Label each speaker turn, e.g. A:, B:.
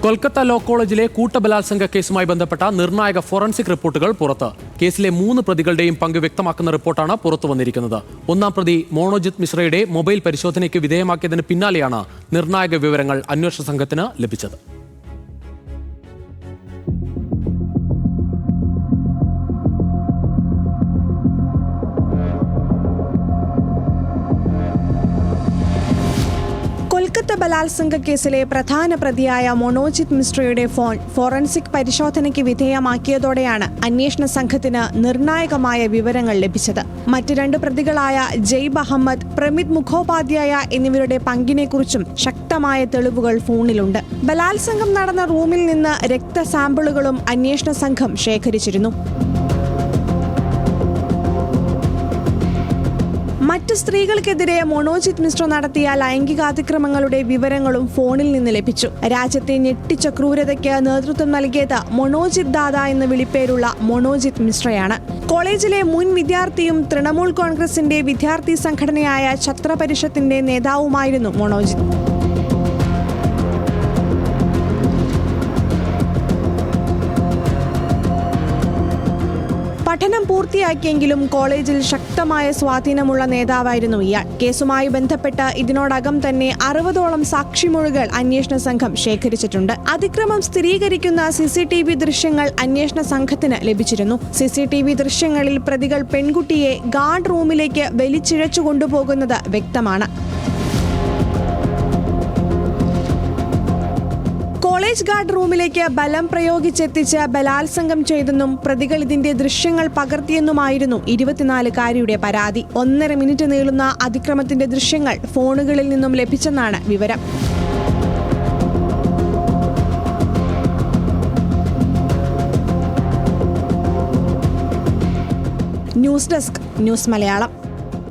A: Kolkata law കോളേജിലെ കൂട്ടബലാത്സംഗ കേസുമായി ബന്ധപ്പെട്ട നിർണായക ഫോറൻസിക് റിപ്പോർട്ടുകൾ പുറത്ത്. കേസിലെ 3 പ്രതികളുടെയും പങ്ക് വ്യക്തമാക്കുന്ന റിപ്പോർട്ടാണ് പുറത്തു വന്നിരിക്കുന്നത്. ഒന്നാം പ്രതി മോണോജിത് മിശ്രയുടെ മൊബൈൽ പരിശോധനയ്ക്ക് വിധേയമാക്കിയതിന് പിന്നാലെയാണ് നിർണായക വിവരങ്ങൾ അന്വേഷണ സംഘത്തിന് ലഭിച്ചത്.
B: കൊൽക്കത്ത ബലാത്സംഗ കേസിലെ പ്രധാന പ്രതിയായ മോണോജിത് മിശ്രയുടെ ഫോൺ ഫോറൻസിക് പരിശോധനയ്ക്ക് വിധേയമാക്കിയതോടെയാണ് അന്വേഷണ സംഘത്തിന് നിർണായകമായ വിവരങ്ങൾ ലഭിച്ചത്. മറ്റ് 2 പ്രതികളായ ജയ്ബ് അഹമ്മദ്, പ്രമിത് മുഖോപാധ്യായ എന്നിവരുടെ പങ്കിനെക്കുറിച്ചും ശക്തമായ തെളിവുകൾ ഫോണിലുണ്ട്. ബലാത്സംഗം നടന്ന റൂമിൽ നിന്ന് രക്തസാമ്പിളുകളും അന്വേഷണ സംഘം ശേഖരിച്ചിരുന്നു. മറ്റ് സ്ത്രീകൾക്കെതിരെ മോണോജിത് മിശ്ര നടത്തിയ ലൈംഗികാതിക്രമങ്ങളുടെ വിവരങ്ങളും ഫോണിൽ നിന്ന് ലഭിച്ചു. രാജ്യത്തെ ഞെട്ടിച്ച ക്രൂരതയ്ക്ക് നേതൃത്വം നൽകിയത് മോണോജിത് ദാദ എന്ന വിളിപ്പേരുള്ള മോണോജിത് മിശ്രയാണ്. കോളേജിലെ മുൻ വിദ്യാർത്ഥിയും തൃണമൂൽ കോൺഗ്രസിന്റെ വിദ്യാർത്ഥി സംഘടനയായ ഛത്ര പരിഷത്തിന്റെ നേതാവുമായിരുന്നു മോണോജിത്. പഠനം പൂർത്തിയാക്കിയെങ്കിലും കോളേജിൽ ശക്തമായ സ്വാധീനമുള്ള നേതാവായിരുന്നു ഇയാൾ. കേസുമായി ബന്ധപ്പെട്ട് ഇതിനോടകം തന്നെ 60ഓളം സാക്ഷിമൊഴികൾ അന്വേഷണ സംഘം ശേഖരിച്ചിട്ടുണ്ട്. അതിക്രമം സ്ഥിരീകരിക്കുന്ന CCTV ദൃശ്യങ്ങൾ അന്വേഷണ സംഘത്തിന് ലഭിച്ചിരുന്നു. CCTV ദൃശ്യങ്ങളിൽ പ്രതികൾ പെൺകുട്ടിയെ ഗാർഡ് റൂമിലേക്ക് വലിച്ചിഴച്ചു കൊണ്ടുപോകുന്നത് വ്യക്തമാണ്. കോളേജ് ഗാർഡ് റൂമിലേക്ക് ബലം പ്രയോഗിച്ചെത്തിച്ച് ബലാത്സംഗം ചെയ്തെന്നും പ്രതികൾ ഇതിന്റെ ദൃശ്യങ്ങൾ പകർത്തിയെന്നുമായിരുന്നു 24-കാരിയുടെ പരാതി. 1.5 മിനിറ്റ് നീളുന്ന അതിക്രമത്തിന്റെ ദൃശ്യങ്ങൾ ഫോണുകളിൽ നിന്നും ലഭിച്ചെന്നാണ് വിവരം. News desk, news Malayalam.